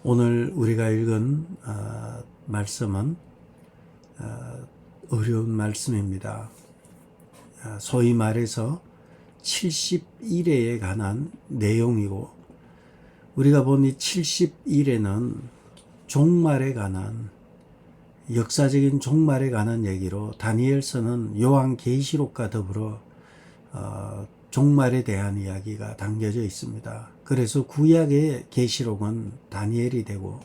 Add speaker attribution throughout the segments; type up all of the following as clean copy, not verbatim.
Speaker 1: 오늘 우리가 읽은 말씀은 어려운 말씀입니다. 소위 말해서 70일에 관한 내용이고, 우리가 본 이 70일에는 종말에 관한, 역사적인 종말에 관한 얘기로 다니엘서는 요한계시록과 더불어 종말에 대한 이야기가 담겨져 있습니다. 그래서 구약의 계시록은 다니엘이 되고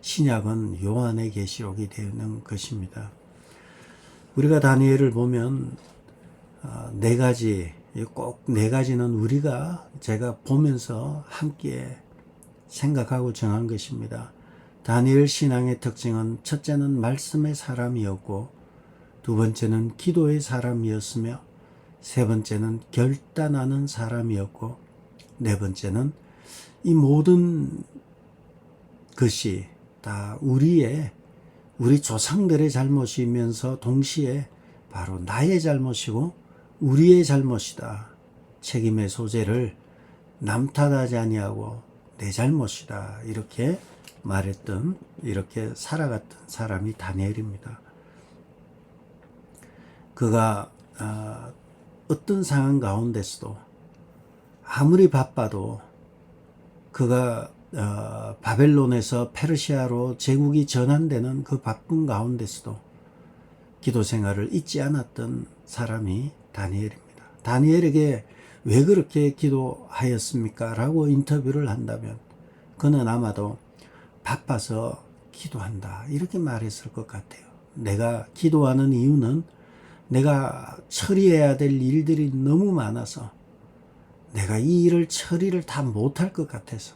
Speaker 1: 신약은 요한의 계시록이 되는 것입니다. 우리가 다니엘을 보면 네 가지, 꼭 네 가지는 제가 보면서 함께 생각하고 정한 것입니다. 다니엘 신앙의 특징은 첫째는 말씀의 사람이었고, 두 번째는 기도의 사람이었으며, 세 번째는 결단하는 사람이었고, 네 번째는 이 모든 것이 다 우리 조상들의 잘못이면서 동시에 바로 나의 잘못이고 우리의 잘못이다. 책임의 소재를 남 탓하지 아니하고 내 잘못이다. 이렇게 말했던, 이렇게 살아갔던 사람이 다니엘입니다. 그가 어떤 상황 가운데서도 아무리 바빠도, 그가 바벨론에서 페르시아로 제국이 전환되는 그 바쁜 가운데서도 기도 생활을 잊지 않았던 사람이 다니엘입니다. 다니엘에게 왜 그렇게 기도하였습니까? 라고 인터뷰를 한다면 그는 아마도 바빠서 기도한다, 이렇게 말했을 것 같아요. 내가 기도하는 이유는 내가 처리해야 될 일들이 너무 많아서 내가 이 일을 처리를 다 못할 것 같아서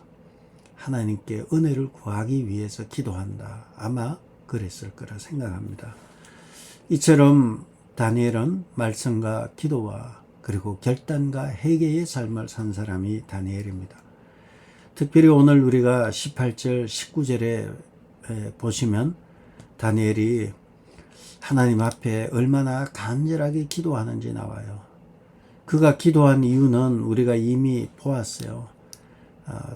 Speaker 1: 하나님께 은혜를 구하기 위해서 기도한다. 아마 그랬을 거라 생각합니다. 이처럼 다니엘은 말씀과 기도와 그리고 결단과 회개의 삶을 산 사람이 다니엘입니다. 특별히 오늘 우리가 18절, 19절에 보시면 다니엘이 하나님 앞에 얼마나 간절하게 기도하는지 나와요. 그가 기도한 이유는 우리가 이미 보았어요.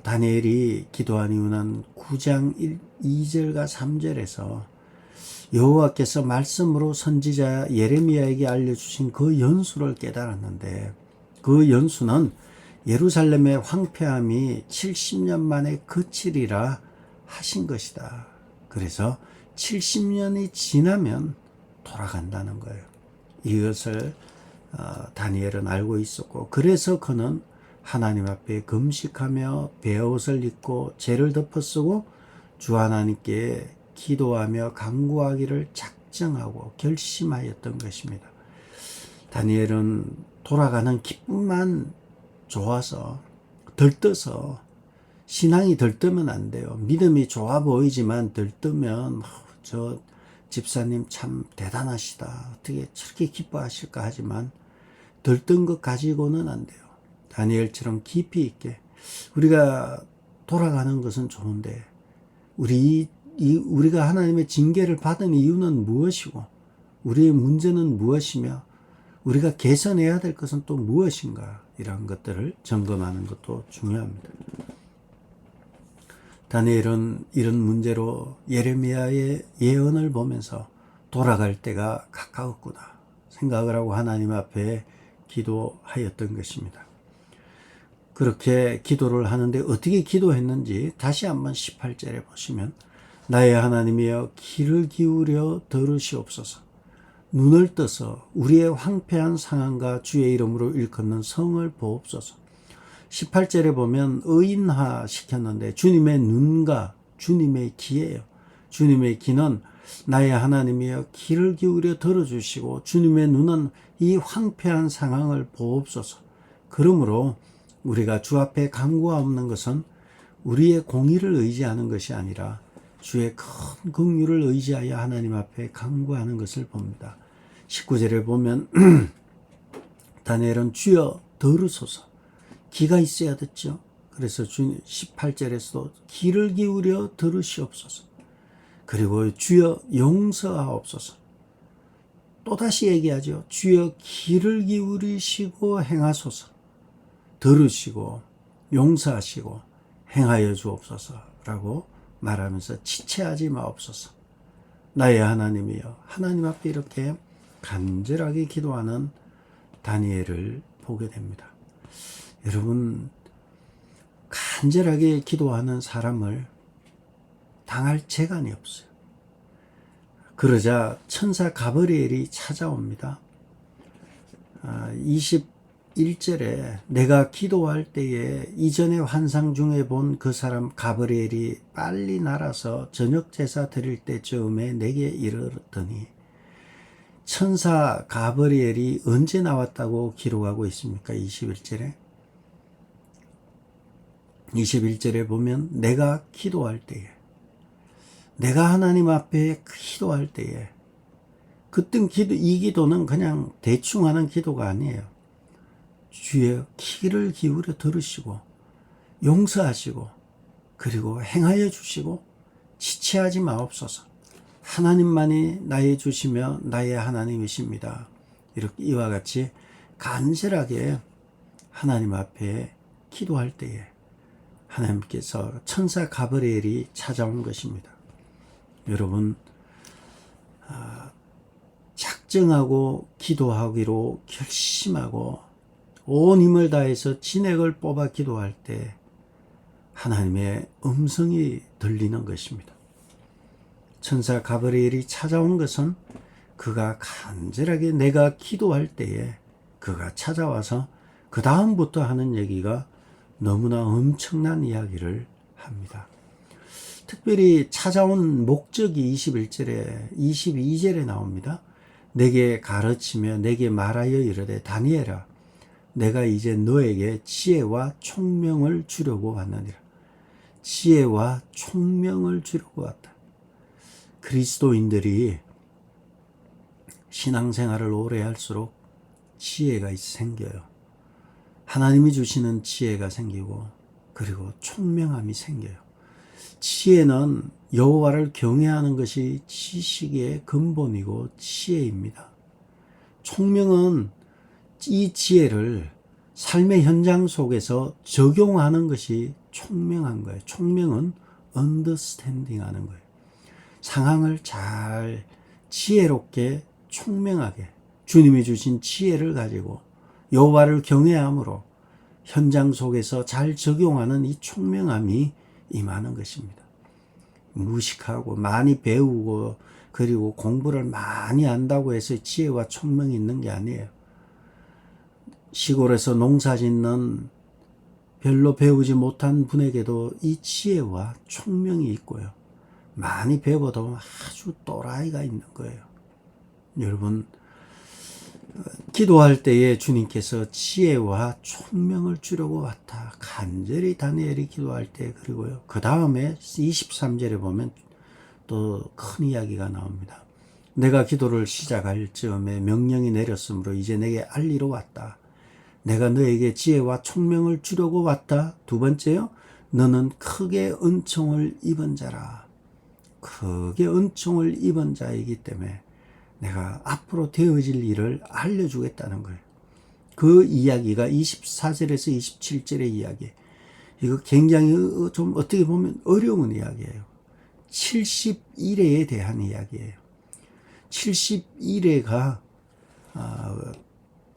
Speaker 1: 다니엘이 기도한 이유는 9장 2절과 3절에서 여호와께서 말씀으로 선지자 예레미야에게 알려주신 그 연수를 깨달았는데, 그 연수는 예루살렘의 황폐함이 70년 만에 그치리라 하신 것이다. 그래서 70년이 지나면 돌아간다는 거예요. 이것을 다니엘은 알고 있었고, 그래서 그는 하나님 앞에 금식하며 베옷을 입고 죄를 덮어쓰고 주 하나님께 기도하며 간구하기를 작정하고 결심하였던 것입니다. 다니엘은 돌아가는 기쁨만 좋아서 들떠서, 신앙이 들뜨면 안 돼요. 믿음이 좋아 보이지만 들뜨면 저 집사님 참 대단하시다, 어떻게 저렇게 기뻐하실까 하지만 들뜬 것 가지고는 안 돼요. 다니엘처럼 깊이 있게, 우리가 돌아가는 것은 좋은데 우리가 하나님의 징계를 받은 이유는 무엇이고 우리의 문제는 무엇이며 우리가 개선해야 될 것은 또 무엇인가, 이런 것들을 점검하는 것도 중요합니다. 다니엘은 이런 문제로 예레미야의 예언을 보면서 돌아갈 때가 가까웠구나 생각을 하고 하나님 앞에 기도하였던 것입니다. 그렇게 기도를 하는데 어떻게 기도했는지 다시 한번 18절에 보시면, 나의 하나님이여 귀를 기울여 들으시옵소서. 눈을 떠서 우리의 황폐한 상황과 주의 이름으로 일컫는 성을 보옵소서. 18절에 보면 의인화 시켰는데 주님의 눈과 주님의 귀예요. 주님의 귀는 나의 하나님이여 귀를 기울여 들어주시고 주님의 눈은 이 황폐한 상황을 보옵소서. 그러므로 우리가 주 앞에 간구하옵는 것은 우리의 공의를 의지하는 것이 아니라 주의 큰 긍휼을 의지하여 하나님 앞에 간구하는 것을 봅니다. 19절에 보면 다니엘은 주여 들으소서, 귀가 있어야 됐죠. 그래서 18절에서도 귀를 기울여 들으시옵소서. 그리고 주여 용서하옵소서. 또다시 얘기하죠. 주여 귀를 기울이시고 행하소서. 들으시고 용서하시고 행하여 주옵소서라고 말하면서 지체하지 마옵소서. 나의 하나님이여. 하나님 앞에 이렇게 간절하게 기도하는 다니엘을 보게 됩니다. 여러분, 간절하게 기도하는 사람을 당할 재간이 없어요. 그러자 천사 가브리엘이 찾아옵니다. 21절에 내가 기도할 때에 이전에 환상 중에 본 그 사람 가브리엘이 빨리 날아서 저녁 제사 드릴 때쯤에 내게 이르렀더니, 천사 가브리엘이 언제 나왔다고 기록하고 있습니까? 21절에 보면 내가 기도할 때에, 내가 하나님 앞에 기도할 때에, 그땐 이 기도는 그냥 대충 하는 기도가 아니에요. 주의 귀를 기울여 들으시고 용서하시고 그리고 행하여 주시고 지체하지 마옵소서. 하나님만이 나의 주시며 나의 하나님이십니다. 이렇게 이와 같이 간절하게 하나님 앞에 기도할 때에 하나님께서 천사 가브리엘이 찾아온 것입니다. 여러분, 작정하고 기도하기로 결심하고 온 힘을 다해서 진액을 뽑아 기도할 때 하나님의 음성이 들리는 것입니다. 천사 가브리엘이 찾아온 것은 그가 간절하게 내가 기도할 때에 그가 찾아와서 그 다음부터 하는 얘기가 너무나 엄청난 이야기를 합니다. 특별히 찾아온 목적이 21절에 22절에 나옵니다. 내게 가르치며 내게 말하여 이르되 다니엘아, 내가 이제 너에게 지혜와 총명을 주려고 왔느니라. 지혜와 총명을 주려고 왔다. 그리스도인들이 신앙생활을 오래 할수록 지혜가 생겨요. 하나님이 주시는 지혜가 생기고 그리고 총명함이 생겨요. 지혜는 여호와를 경외하는 것이 지식의 근본이고 지혜입니다. 총명은 이 지혜를 삶의 현장 속에서 적용하는 것이 총명한 거예요. 총명은 understanding 하는 거예요. 상황을 잘 지혜롭게 총명하게 주님이 주신 지혜를 가지고 여호와를 경외함으로 현장 속에서 잘 적용하는 이 총명함이 임하는 것입니다. 무식하고 많이 배우고 그리고 공부를 많이 한다고 해서 지혜와 총명이 있는 게 아니에요. 시골에서 농사 짓는 별로 배우지 못한 분에게도 이 지혜와 총명이 있고요. 많이 배워도 아주 또라이가 있는 거예요. 여러분, 기도할 때에 주님께서 지혜와 총명을 주려고 왔다. 간절히 다니엘이 기도할 때, 그리고요. 그 다음에 23절에 보면 또 큰 이야기가 나옵니다. 내가 기도를 시작할 즈음에 명령이 내렸으므로 이제 내게 알리러 왔다. 내가 너에게 지혜와 총명을 주려고 왔다. 두 번째요. 너는 크게 은총을 입은 자라. 크게 은총을 입은 자이기 때문에 내가 앞으로 되어질 일을 알려주겠다는 거예요. 그 이야기가 24절에서 27절의 이야기. 이거 굉장히 좀 어떻게 보면 어려운 이야기예요. 70일에 대한 이야기예요. 70일에가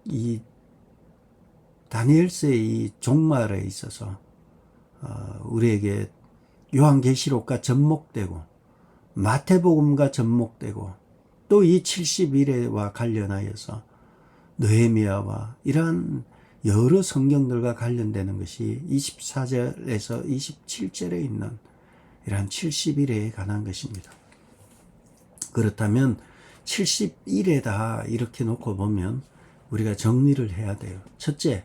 Speaker 1: 이 다니엘서의 이 종말에 있어서 우리에게 요한계시록과 접목되고 마태복음과 접목되고 또 이 70일에와 관련하여서 느헤미야와 이러한 여러 성경들과 관련되는 것이 24절에서 27절에 있는 이러한 70일에 관한 것입니다. 그렇다면 70일에다 이렇게 놓고 보면 우리가 정리를 해야 돼요. 첫째,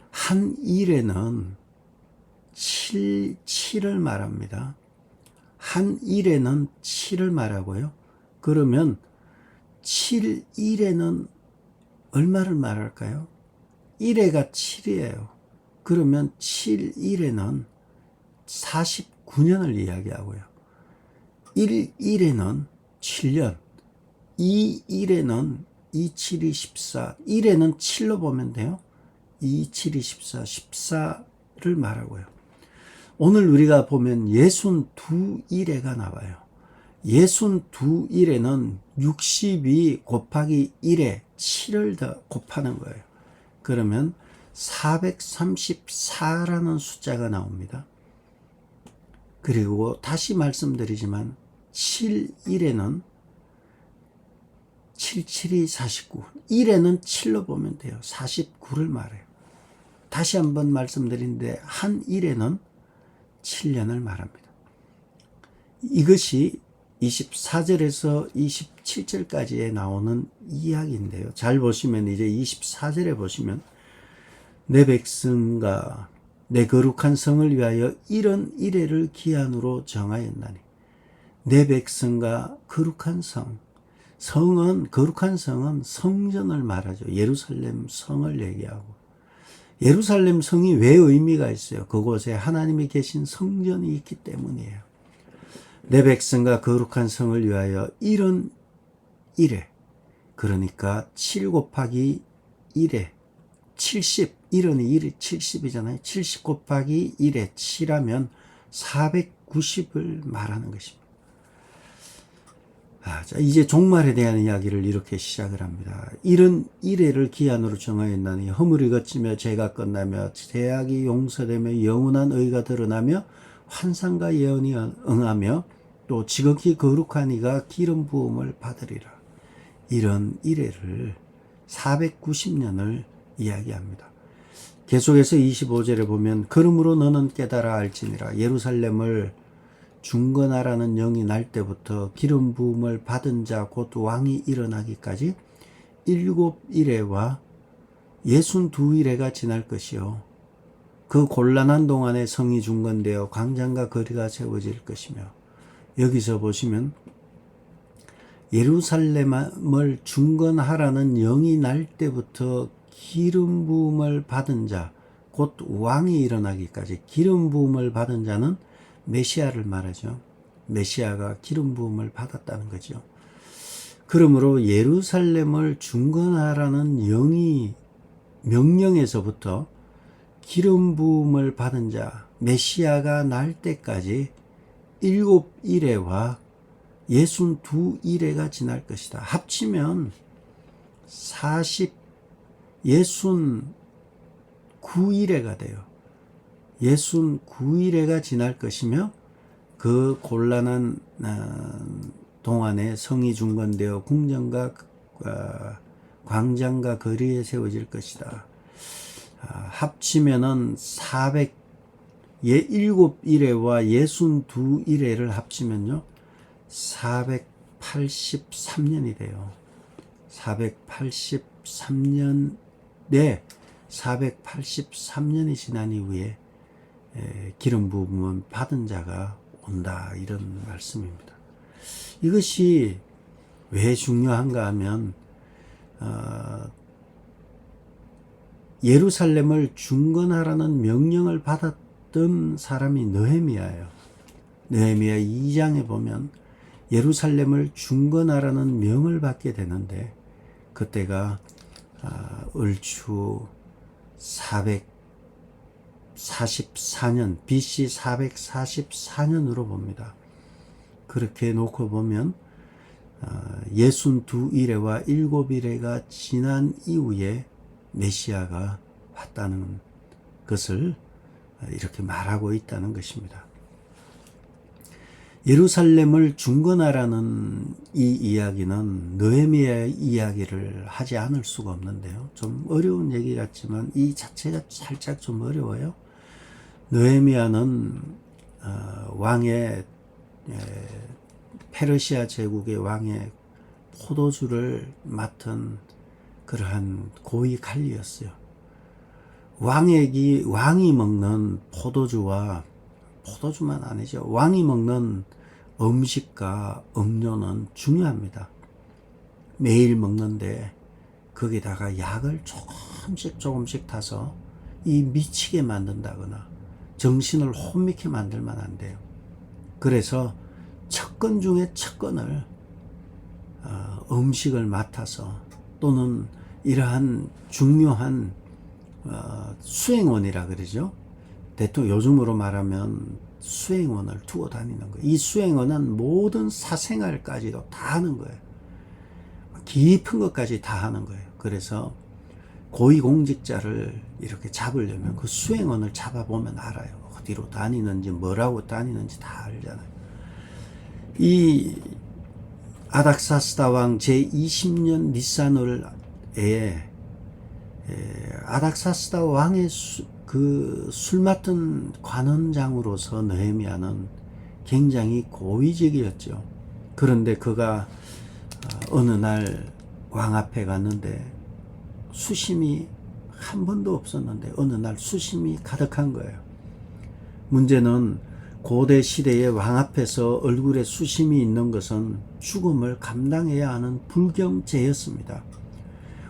Speaker 1: 한 일에는 7을 말합니다. 한 일에는 7을 말하고요. 그러면 7일에는 얼마를 말할까요? 1회가 7이에요. 그러면 7일에는 49년을 이야기하고요. 1일에는 7년, 2일에는 27이 14, 1에는 7로 보면 돼요. 27이 14, 14를 말하고요. 오늘 우리가 보면 62일에가 나와요. 62일에는 62 곱하기 1에 7을 더 곱하는 거예요. 그러면 434라는 숫자가 나옵니다. 그리고 다시 말씀드리지만 7일에는 77이 49, 1에는 7로 보면 돼요. 49를 말해요. 다시 한번 말씀드리는데 한 일에는 7년을 말합니다. 이것이 24절에서 27절까지에 나오는 이야기인데요. 잘 보시면 이제 24절에 보시면 내 백성과 내 거룩한 성을 위하여 이런 이래를 기한으로 정하였나니 내 백성과 거룩한 성, 거룩한 성은 성전을 말하죠. 예루살렘 성을 얘기하고 예루살렘 성이 왜 의미가 있어요? 그곳에 하나님이 계신 성전이 있기 때문이에요. 내 백성과 거룩한 성을 위하여 이런 일에, 그러니까 7 곱하기 1에 70, 이런 1이 70이잖아요. 70 곱하기 1에 7하면 490을 말하는 것입니다. 자, 이제 종말에 대한 이야기를 이렇게 시작을 합니다. 이런 이래를 기한으로 정하였나니 허물이 걷히며 죄가 끝나며 죄악이 용서되며 영원한 의가 드러나며 환상과 예언이 응하며 또 지극히 거룩한 이가 기름 부음을 받으리라. 이런 이래를 490년을 이야기합니다. 계속해서 25절에 보면 그러므로 너는 깨달아 알지니라. 예루살렘을 중건하라는 영이 날 때부터 기름 부음을 받은 자 곧 왕이 일어나기까지 7일에와 62일에가 지날 것이요 그 곤란한 동안에 성이 중건되어 광장과 거리가 세워질 것이며, 여기서 보시면 예루살렘을 중건하라는 영이 날 때부터 기름 부음을 받은 자 곧 왕이 일어나기까지, 기름 부음을 받은 자는 메시아를 말하죠. 메시아가 기름 부음을 받았다는 거죠. 그러므로 예루살렘을 중건하라는 영이 명령에서부터 기름 부음을 받은 자 메시아가 날 때까지 7일에와 62일에가 지날 것이다. 합치면 69일에가 돼요. 69일에가 지날 것이며 그 곤란한 동안에 성이 중건되어 궁전과 광장과 거리에 세워질 것이다. 합치면은 7일에와 62일에를 합치면요 483년이 돼요. 483년이 지난 이후에 기름 부음은 받은 자가 온다, 이런 말씀입니다. 이것이 왜 중요한가 하면 예루살렘을 중건하라는 명령을 받았던 사람이 느헤미야예요. 느헤미야 2장에 보면 예루살렘을 중건하라는 명을 받게 되는데 그때가 얼추 444년 BC 444년으로 봅니다. 그렇게 놓고 보면 62일에와 7일에가 지난 이후에 메시아가 왔다는 것을 이렇게 말하고 있다는 것입니다. 예루살렘을 중건하라는 이 이야기는 느헤미야의 이야기를 하지 않을 수가 없는데요. 좀 어려운 얘기 같지만 이 자체가 살짝 좀 어려워요. 느헤미야는 왕의 페르시아 제국의 왕의 포도주를 맡은 그러한 고위 관리였어요. 왕이 먹는 포도주만 아니죠. 왕이 먹는 음식과 음료는 중요합니다. 매일 먹는데 거기다가 약을 조금씩 타서 이 미치게 만든다거나 정신을 혼미케 만들면 안 돼요. 그래서 척건 중에 척건을 음식을 맡아서 또는 이러한 중요한 수행원이라 그러죠. 요즘으로 말하면 수행원을 두고 다니는 거예요. 이 수행원은 모든 사생활까지도 다 하는 거예요. 깊은 것까지 다 하는 거예요. 그래서 고위공직자를 이렇게 잡으려면 그 수행원을 잡아보면 알아요. 어디로 다니는지 뭐라고 다니는지 다 알잖아요. 이 아닥사스다 왕 제20년 니산월에 아닥사스다 왕의 그 술 맡은 관원장으로서 느헤미야는 굉장히 고위직이었죠. 그런데 그가 어느 날 왕 앞에 갔는데 수심이 한 번도 없었는데 어느 날 수심이 가득한 거예요. 문제는 고대 시대의 왕 앞에서 얼굴에 수심이 있는 것은 죽음을 감당해야 하는 불경죄였습니다.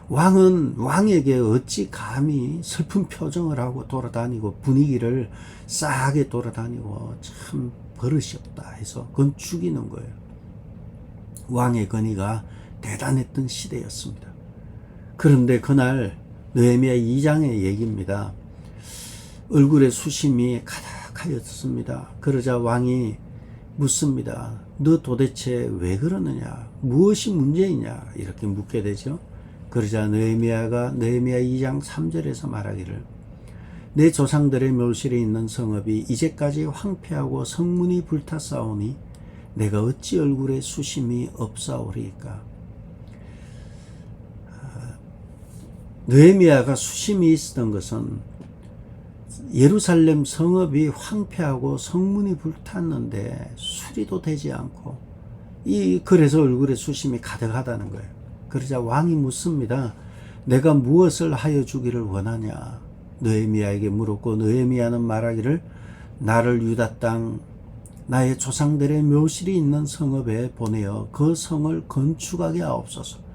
Speaker 1: 왕은 왕에게 어찌 감히 슬픈 표정을 하고 돌아다니고 분위기를 싸하게 돌아다니고 참 버릇이 없다 해서 그건 죽이는 거예요. 왕의 권위가 대단했던 시대였습니다. 그런데 그날 느헤미야 2장의 얘기입니다. 얼굴에 수심이 가득하였습니다. 그러자 왕이 묻습니다. 너 도대체 왜 그러느냐? 무엇이 문제이냐? 이렇게 묻게 되죠. 그러자 느헤미야 2장 3절에서 말하기를 내 조상들의 묘실에 있는 성읍이 이제까지 황폐하고 성문이 불탔사오니 내가 어찌 얼굴에 수심이 없사오리까? 느헤미야가 수심이 있었던 것은 예루살렘 성읍이 황폐하고 성문이 불탔는데 수리도 되지 않고 그래서 얼굴에 수심이 가득하다는 거예요. 그러자 왕이 묻습니다. 내가 무엇을 하여 주기를 원하냐? 느헤미야에게 물었고 느헤미야는 말하기를 나를 유다 땅 나의 조상들의 묘실이 있는 성읍에 보내어 그 성을 건축하게 하옵소서.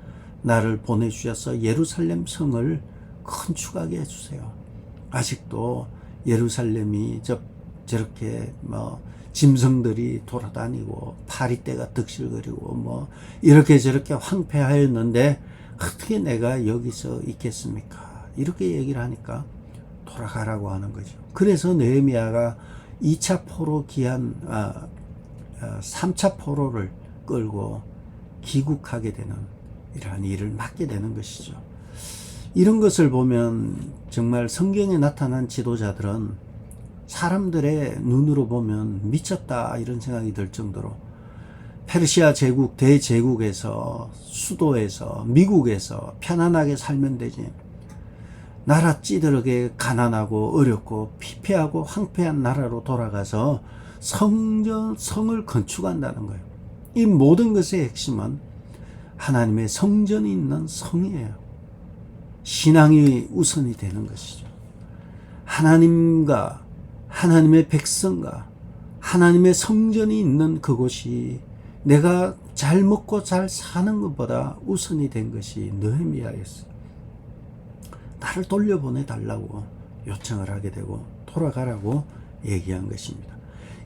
Speaker 1: 나를 보내주셔서 예루살렘 성을 건축하게 해주세요. 아직도 예루살렘이 저렇게 짐승들이 돌아다니고 파리떼가 득실거리고 이렇게 저렇게 황폐하였는데 어떻게 내가 여기서 있겠습니까? 이렇게 얘기를 하니까 돌아가라고 하는 거죠. 그래서 느헤미야가 2차 포로 3차 포로를 끌고 귀국하게 되는 이러한 일을 맡게 되는 것이죠. 이런 것을 보면 정말 성경에 나타난 지도자들은 사람들의 눈으로 보면 미쳤다 이런 생각이 들 정도로 페르시아 제국 대제국에서 수도에서 미국에서 편안하게 살면 되지 나라 찌들게 가난하고 어렵고 피폐하고 황폐한 나라로 돌아가서 성을 건축한다는 거예요. 이 모든 것의 핵심은 하나님의 성전이 있는 성이에요. 신앙이 우선이 되는 것이죠. 하나님과 하나님의 백성과 하나님의 성전이 있는 그곳이 내가 잘 먹고 잘 사는 것보다 우선이 된 것이 느헤미야였어요. 나를 돌려보내달라고 요청을 하게 되고 돌아가라고 얘기한 것입니다.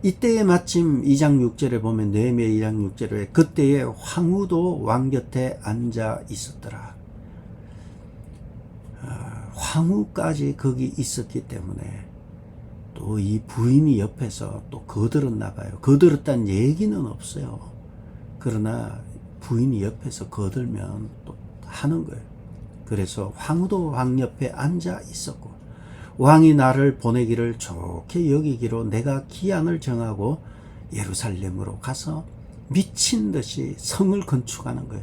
Speaker 1: 이때에 마침 2장 6절에 보면 느헤미야 2장 6절에 그때에 황후도 왕 곁에 앉아 있었더라. 황후까지 거기 있었기 때문에 또 이 부인이 옆에서 또 거들었나 봐요. 거들었다는 얘기는 없어요. 그러나 부인이 옆에서 거들면 또 하는 거예요. 그래서 황후도 왕 옆에 앉아 있었고 왕이 나를 보내기를 좋게 여기기로 내가 기한을 정하고 예루살렘으로 가서 미친 듯이 성을 건축하는 거예요.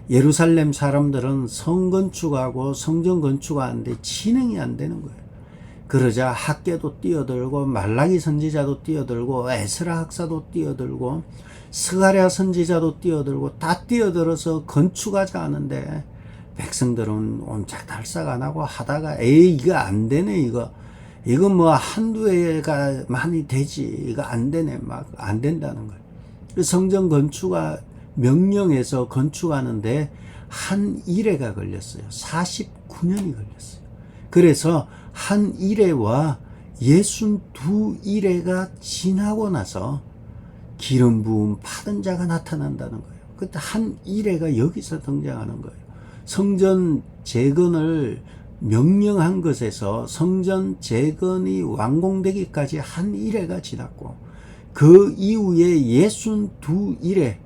Speaker 1: 예루살렘 사람들은 성 건축하고 성전 건축하는데 진행이 안 되는 거예요. 그러자 학개도 뛰어들고 말라기 선지자도 뛰어들고 에스라 학사도 뛰어들고 스가랴 선지자도 뛰어들고 다 뛰어들어서 건축하자 하는데 백성들은 옴짝달싹 안 하고 하다가 에이 이거 안 되네 이거 뭐 한두 해가 많이 되지 이거 안 되네 막 안 된다는 거예요. 성전 건축가 명령해서 건축하는데 한 일회가 걸렸어요. 49년이 걸렸어요. 그래서 한 일회와 62일회가 지나고 나서 기름 부음 받은 자가 나타난다는 거예요. 그때 한 일회가 여기서 등장하는 거예요. 성전 재건을 명령한 것에서 성전 재건이 완공되기까지 한 일회가 지났고, 그 이후에 62일에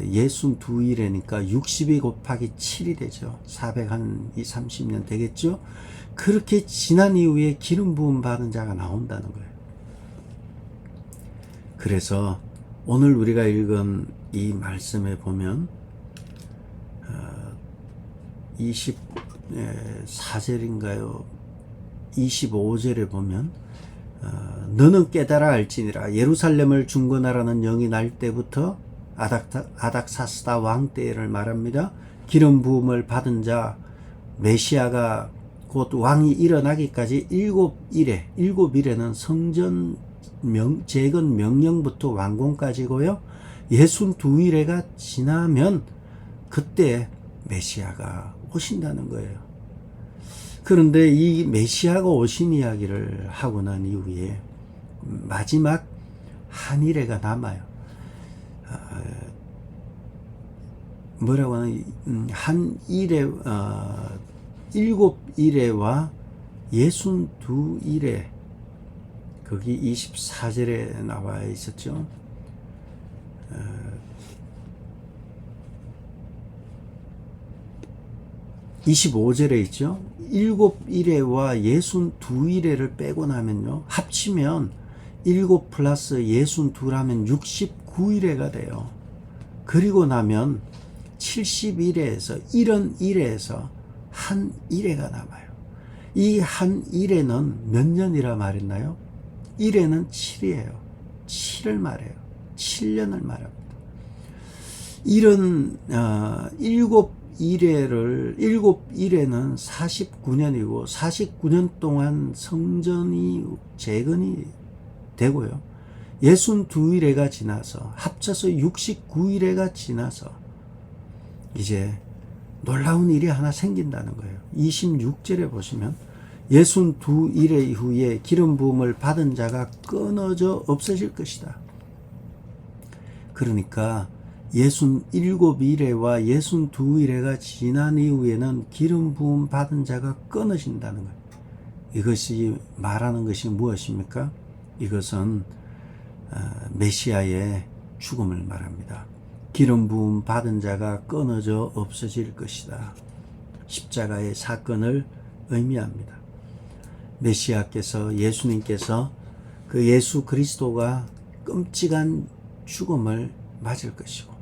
Speaker 1: 62일에니까 62 곱하기 7이 되죠. 430년 되겠죠. 그렇게 지난 이후에 기름 부음 받은 자가 나온다는 거예요. 그래서 오늘 우리가 읽은 이 말씀에 보면 24절인가요? 25절에 보면 너는 깨달아 알지니라. 예루살렘을 중건하라는 영이 날 때부터 아닥사스다 왕 때를 말합니다. 기름 부음을 받은 자 메시아가 곧 왕이 일어나기까지 7일에는 성전 재건 명령부터 완공까지고요. 62일에가 지나면 그때 메시아가 오신다는 거예요. 그런데 이 메시아가 오신 이야기를 하고 난 이후에 마지막 한 일회가 남아요. 뭐라고 하나, 한 일회, 7일회와 62일회, 거기 24절에 나와 있었죠. 25절에 있죠. 7일회와 62일회를 빼고 나면요, 합치면 7 플러스 62하면 69일회가 돼요. 그리고 나면 71회에서 71회에서 한 일회가 남아요. 이 한 일회는 몇 년이라 말했나요? 1회는 7이에요. 7을 말해요. 7년을 말합니다. 이런 7일회는 49년이고 49년 동안 성전이 재건이 되고요. 62일회가 지나서 합쳐서 69일회가 지나서 이제 놀라운 일이 하나 생긴다는 거예요. 26절에 보시면 62일회 이후에 기름 부음을 받은 자가 끊어져 없어질 것이다. 그러니까 67일회와 62일회가 지난 이후에는 기름 부음 받은 자가 끊어진다는 거예요. 이것이 말하는 것이 무엇입니까? 이것은 메시아의 죽음을 말합니다. 기름 부음 받은 자가 끊어져 없어질 것이다. 십자가의 사건을 의미합니다. 메시아께서, 예수님께서 그 예수 그리스도가 끔찍한 죽음을 맞을 것이고,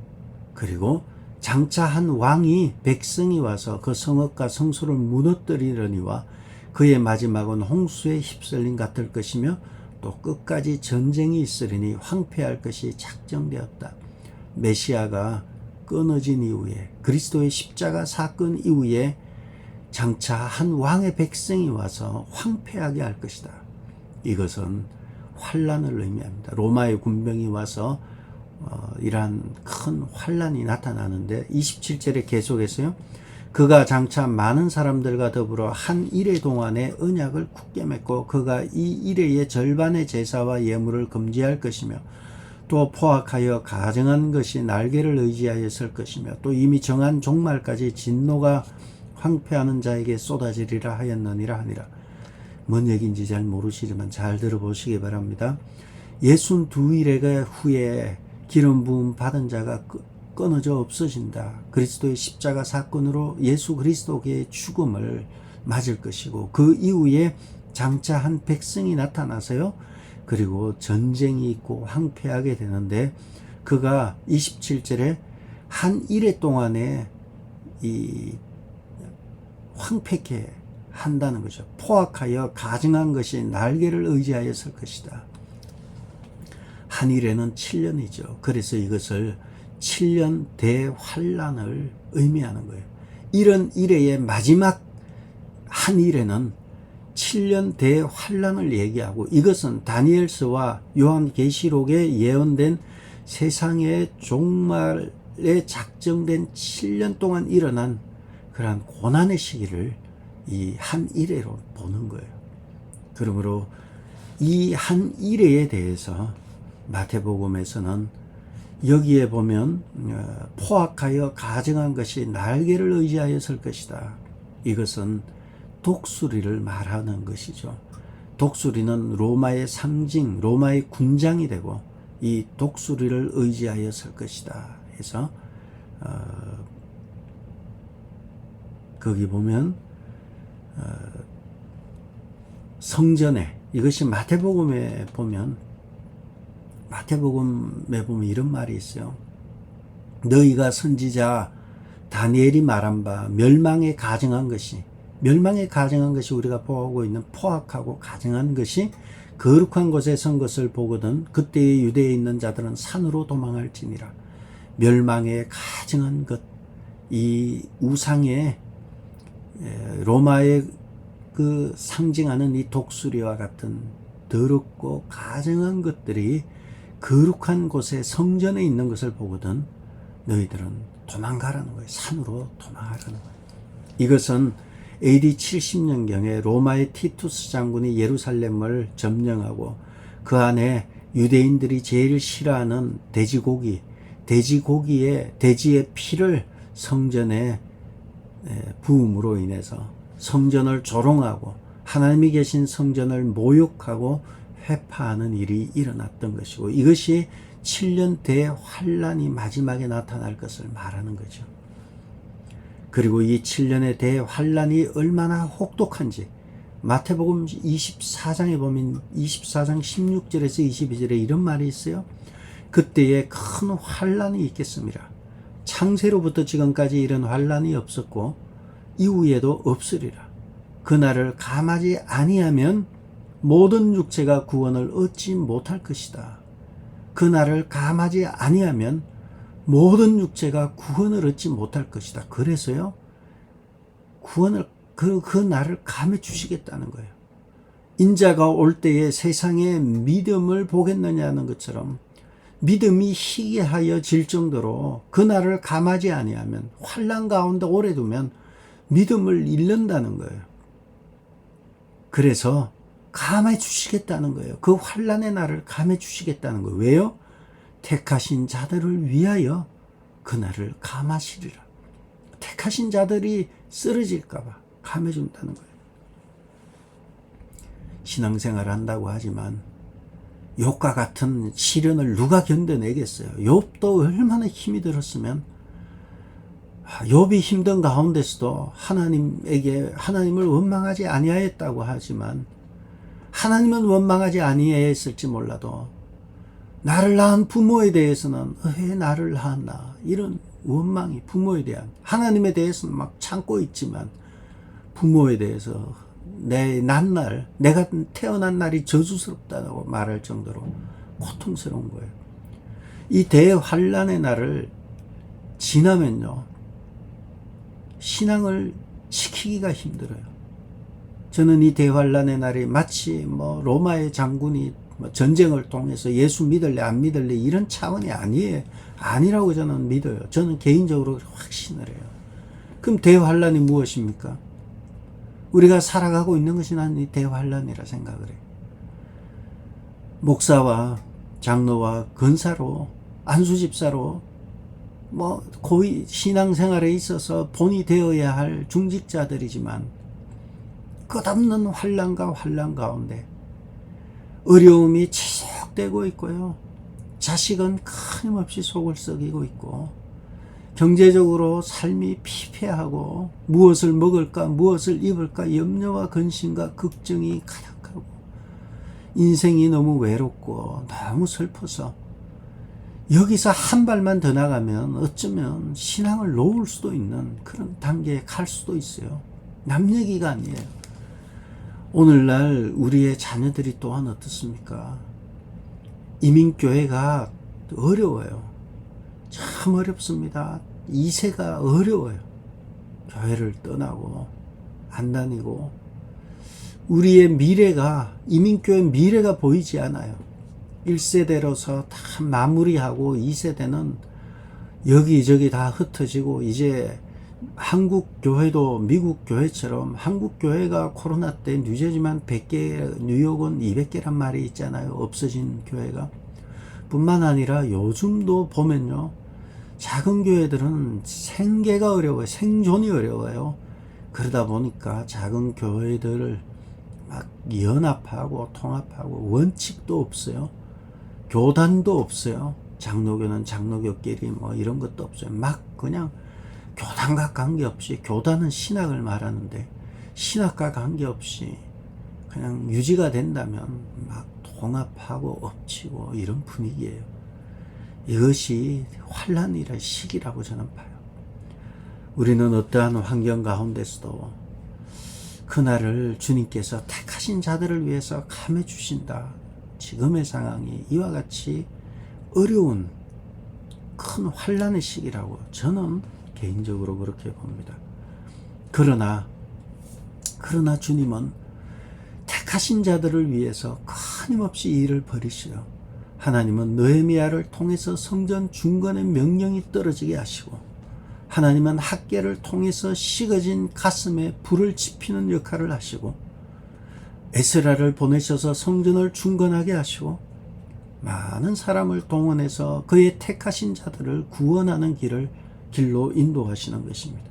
Speaker 1: 그리고 장차 한 왕이 백성이 와서 그 성읍과 성소를 무너뜨리려니와 그의 마지막은 홍수에 휩쓸림 같을 것이며 또 끝까지 전쟁이 있으리니 황폐할 것이 작정되었다. 메시아가 끊어진 이후에, 그리스도의 십자가 사건 이후에 장차 한 왕의 백성이 와서 황폐하게 할 것이다. 이것은 환란을 의미합니다. 로마의 군병이 와서 이러한 큰 환란이 나타나는데 27절에 계속해서요. 그가 장차 많은 사람들과 더불어 한 일회 동안에 언약을 굳게 맺고 그가 이 일회의 절반의 제사와 예물을 금지할 것이며 또 포악하여 가증한 것이 날개를 의지하여 설 것이며 또 이미 정한 종말까지 진노가 황폐하는 자에게 쏟아지리라 하였느니라 하니라. 뭔 얘기인지 잘 모르시지만 잘 들어보시기 바랍니다. 62일의 후에 기름 부음 받은 자가 끊어져 없어진다. 그리스도의 십자가 사건으로 예수 그리스도의 죽음을 맞을 것이고 그 이후에 장차 한 백성이 나타나서요. 그리고 전쟁이 있고 황폐하게 되는데 그가 27절에 한 일회 동안에 이 황폐케 한다는 거죠. 포악하여 가증한 것이 날개를 의지하여 설 것이다. 한 일회는 7년이죠. 그래서 이것을 7년 대환란을 의미하는 거예요. 이런 일회의 마지막 한 일회는 7년 대환란을 얘기하고 이것은 다니엘서와 요한계시록에 예언된 세상의 종말에 작정된 7년 동안 일어난 그러한 고난의 시기를 이 한 일회로 보는 거예요. 그러므로 이 한 일회에 대해서 마태복음에서는 여기에 보면 포악하여 가증한 것이 날개를 의지하여 설 것이다. 이것은 독수리를 말하는 것이죠. 독수리는 로마의 상징, 로마의 군장이 되고 이 독수리를 의지하여 설 것이다. 해서 거기 보면 성전에, 이것이 마태복음에 보면 이런 말이 있어요. 너희가 선지자 다니엘이 말한 바 멸망에 가증한 것이 우리가 보고 있는 포악하고 가증한 것이 거룩한 곳에 선 것을 보거든 그때의 유대에 있는 자들은 산으로 도망할지니라. 멸망에 가증한 것, 이 우상의 로마의 그 상징하는 이 독수리와 같은 더럽고 가증한 것들이 거룩한 곳에 성전에 있는 것을 보거든 너희들은 도망가라는 거예요. 산으로 도망가라는 거예요. 이것은 AD 70년경에 로마의 티투스 장군이 예루살렘을 점령하고 그 안에 유대인들이 제일 싫어하는 돼지의 피를 성전에 부음으로 인해서 성전을 조롱하고 하나님이 계신 성전을 모욕하고 회파하는 일이 일어났던 것이고, 이것이 7년 대환란이 마지막에 나타날 것을 말하는 거죠. 그리고 이 7년의 대환란이 얼마나 혹독한지 마태복음 24장에 보면 24장 16절에서 22절에 이런 말이 있어요. 그때에 큰 환란이 있겠습니다. 창세로부터 지금까지 이런 환란이 없었고 이후에도 없으리라. 그날을 감하지 아니하면 모든 육체가 구원을 얻지 못할 것이다. 그날을 감하지 아니하면 모든 육체가 구원을 얻지 못할 것이다. 그래서요, 구원을 그 날을 감해 주시겠다는 거예요. 인자가 올 때에 세상의 믿음을 보겠느냐는 것처럼 믿음이 희귀하여 질 정도로 그 날을 감하지 아니하면, 환난 가운데 오래 두면 믿음을 잃는다는 거예요. 그래서 감해 주시겠다는 거예요. 그 환난의 날을 감해 주시겠다는 거예요. 왜요? 택하신 자들을 위하여 그날을 감하시리라. 택하신 자들이 쓰러질까 봐 감해 준다는 거예요. 신앙생활을 한다고 하지만 욥과 같은 시련을 누가 견뎌내겠어요? 욥도 얼마나 힘이 들었으면, 욥이 힘든 가운데서도 하나님을 원망하지 아니하였다고 하지만, 하나님은 원망하지 아니하였을지 몰라도 나를 낳은 부모에 대해서는 왜 나를 낳았나, 이런 원망이, 부모에 대한, 하나님에 대해서는 막 참고 있지만 부모에 대해서 내가 태어난 날이 저주스럽다고 말할 정도로 고통스러운 거예요. 이 대환란의 날을 지나면요, 신앙을 지키기가 힘들어요. 저는 이 대환란의 날이 마치 로마의 장군이 전쟁을 통해서 예수 믿을래 안 믿을래 이런 차원이 아니라고 저는 믿어요. 저는 개인적으로 확신을 해요. 그럼 대환란이 무엇입니까? 우리가 살아가고 있는 것이 나는 이 대환란이라 생각을 해요. 목사와 장로와 권사로, 안수집사로, 고위 신앙생활에 있어서 본이 되어야 할 중직자들이지만 끝없는 환난과 환난 가운데 어려움이 지속되고 있고요. 자식은 끊임없이 속을 썩이고 있고, 경제적으로 삶이 피폐하고, 무엇을 먹을까 무엇을 입을까 염려와 근심과 걱정이 가득하고, 인생이 너무 외롭고 너무 슬퍼서 여기서 한 발만 더 나가면 어쩌면 신앙을 놓을 수도 있는 그런 단계에 갈 수도 있어요. 남 얘기가 아니에요. 오늘날 우리의 자녀들이 또한 어떻습니까? 이민교회가 어려워요. 참 어렵습니다. 2세가 어려워요. 교회를 떠나고 안 다니고, 우리의 미래가, 이민교회 미래가 보이지 않아요. 1세대로서 다 마무리하고 2세대는 여기저기 다 흩어지고, 이제 한국 교회도 미국 교회처럼, 한국 교회가 코로나 때 뉴저지만 100개, 뉴욕은 200개란 말이 있잖아요. 없어진 교회가. 뿐만 아니라 요즘도 보면요, 작은 교회들은 생계가 어려워요. 생존이 어려워요. 그러다 보니까 작은 교회들을 막 연합하고 통합하고 원칙도 없어요. 교단도 없어요. 장로교는 장로교끼리 뭐 이런 것도 없어요. 막 그냥 교단과 관계없이, 교단은 신학을 말하는데 신학과 관계없이 그냥 유지가 된다면 막 통합하고 엎치고 이런 분위기예요. 이것이 환란이라 시기라고 저는 봐요. 우리는 어떠한 환경 가운데서도 그날을 주님께서 택하신 자들을 위해서 감해 주신다. 지금의 상황이 이와 같이 어려운 큰 환란의 시기라고 저는 개인적으로 그렇게 봅니다. 그러나 주님은 택하신 자들을 위해서 끊임없이 일을 벌이시요. 하나님은 느헤미야를 통해서 성전 중건의 명령이 떨어지게 하시고, 하나님은 학개를 통해서 식어진 가슴에 불을 지피는 역할을 하시고, 에스라를 보내셔서 성전을 중건하게 하시고, 많은 사람을 동원해서 그의 택하신 자들을 구원하는 길로 인도하시는 것입니다.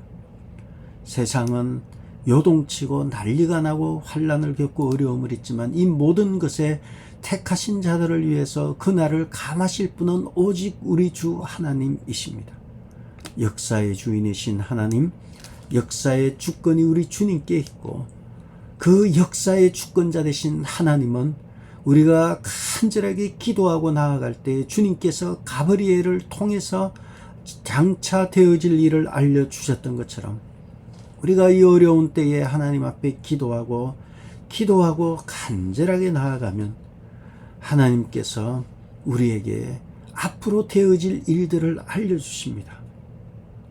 Speaker 1: 세상은 요동치고 난리가 나고 환란을 겪고 어려움을 있지만 이 모든 것에 택하신 자들을 위해서 그날을 감하실 분은 오직 우리 주 하나님이십니다. 역사의 주인이신 하나님, 역사의 주권이 우리 주님께 있고, 그 역사의 주권자 되신 하나님은 우리가 간절하게 기도하고 나아갈 때 주님께서 가브리엘을 통해서 장차 되어질 일을 알려주셨던 것처럼, 우리가 이 어려운 때에 하나님 앞에 기도하고 간절하게 나아가면 하나님께서 우리에게 앞으로 되어질 일들을 알려주십니다.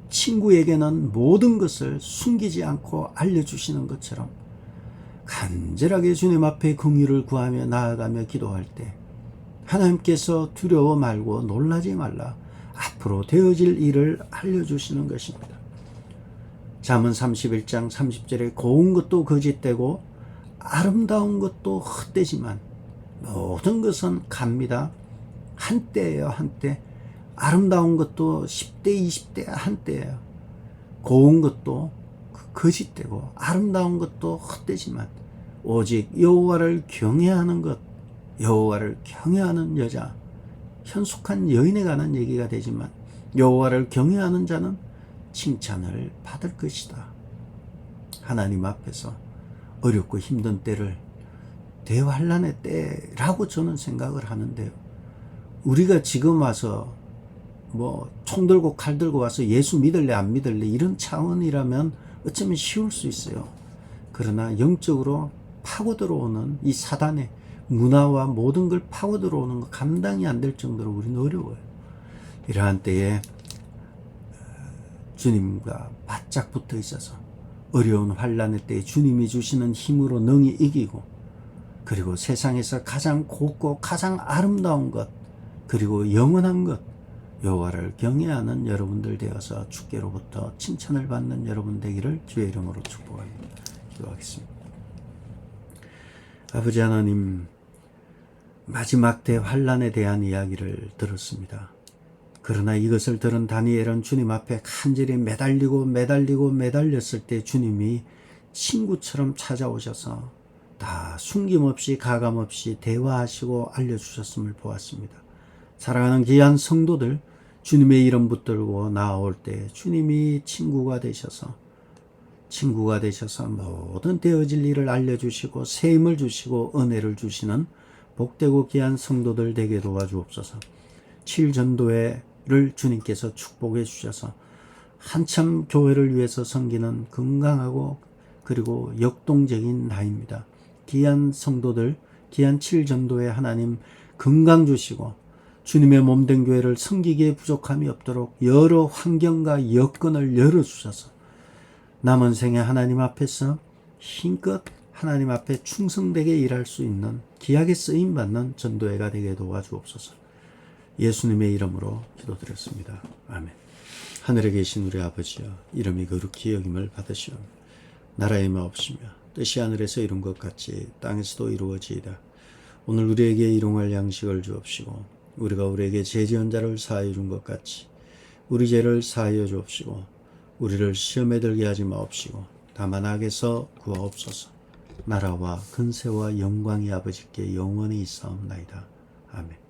Speaker 1: 친구에게는 모든 것을 숨기지 않고 알려주시는 것처럼 간절하게 주님 앞에 긍휼을 구하며 나아가며 기도할 때 하나님께서 두려워 말고 놀라지 말라, 앞으로 되어질 일을 알려주시는 것입니다. 잠언 31장 30절에 고운 것도 거짓되고 아름다운 것도 헛되지만 모든 것은 갑니다. 한때예요, 한때. 아름다운 것도 10대, 20대 한때예요. 고운 것도 거짓되고 아름다운 것도 헛되지만 오직 여호와를 경외하는 것, 여호와를 경외하는 여자, 현숙한 여인에 관한 얘기가 되지만 여호와를 경외하는 자는 칭찬을 받을 것이다. 하나님 앞에서 어렵고 힘든 때를 대환란의 때라고 저는 생각을 하는데요. 우리가 지금 와서 뭐 총 들고 칼 들고 와서 예수 믿을래 안 믿을래 이런 차원이라면 어쩌면 쉬울 수 있어요. 그러나 영적으로 파고 들어오는 이 사단의 문화와 모든 걸 파고 들어오는 거 감당이 안 될 정도로 우리는 어려워요. 이러한 때에 주님과 바짝 붙어 있어서 어려운 환란의 때에 주님이 주시는 힘으로 능히 이기고, 그리고 세상에서 가장 곱고 가장 아름다운 것, 그리고 영원한 것, 여호와를 경외하는 여러분들 되어서 주께로부터 칭찬을 받는 여러분 되기를 주의 이름으로 축복합니다. 기도하겠습니다. 아버지 하나님, 마지막 대환란에 대한 이야기를 들었습니다. 그러나 이것을 들은 다니엘은 주님 앞에 간절히 매달렸을 때 주님이 친구처럼 찾아오셔서 다 숨김없이 가감없이 대화하시고 알려주셨음을 보았습니다. 사랑하는 귀한 성도들, 주님의 이름 붙들고 나아올 때 주님이 친구가 되셔서 모든 되어질 일을 알려주시고 새 힘을 주시고 은혜를 주시는 복되고 귀한 성도들 되게 도와주옵소서. 7전도회를 주님께서 축복해 주셔서 한참 교회를 위해서 섬기는 건강하고 그리고 역동적인 나이입니다. 귀한 성도들, 귀한 7전도회 하나님 건강 주시고 주님의 몸된 교회를 섬기기에 부족함이 없도록 여러 환경과 여건을 열어주셔서 남은 생에 하나님 앞에서 힘껏 하나님 앞에 충성되게 일할 수 있는 귀하게 쓰임받는 전도회가 되게 도와주옵소서. 예수님의 이름으로 기도드렸습니다. 아멘. 하늘에 계신 우리 아버지여, 이름이 거룩히 여김을 받으시오. 나라의 마옵시며 뜻이 하늘에서 이룬 것 같이 땅에서도 이루어지이다. 오늘 우리에게 일용할 양식을 주옵시고 우리가 우리에게 죄 지은 자를 사하여 준 것 같이 우리 죄를 사하여 주옵시고 우리를 시험에 들게 하지 마옵시고 다만 악에서 구하옵소서. 나라와 근세와 영광이 아버지께 영원히 있사옵나이다. 아멘.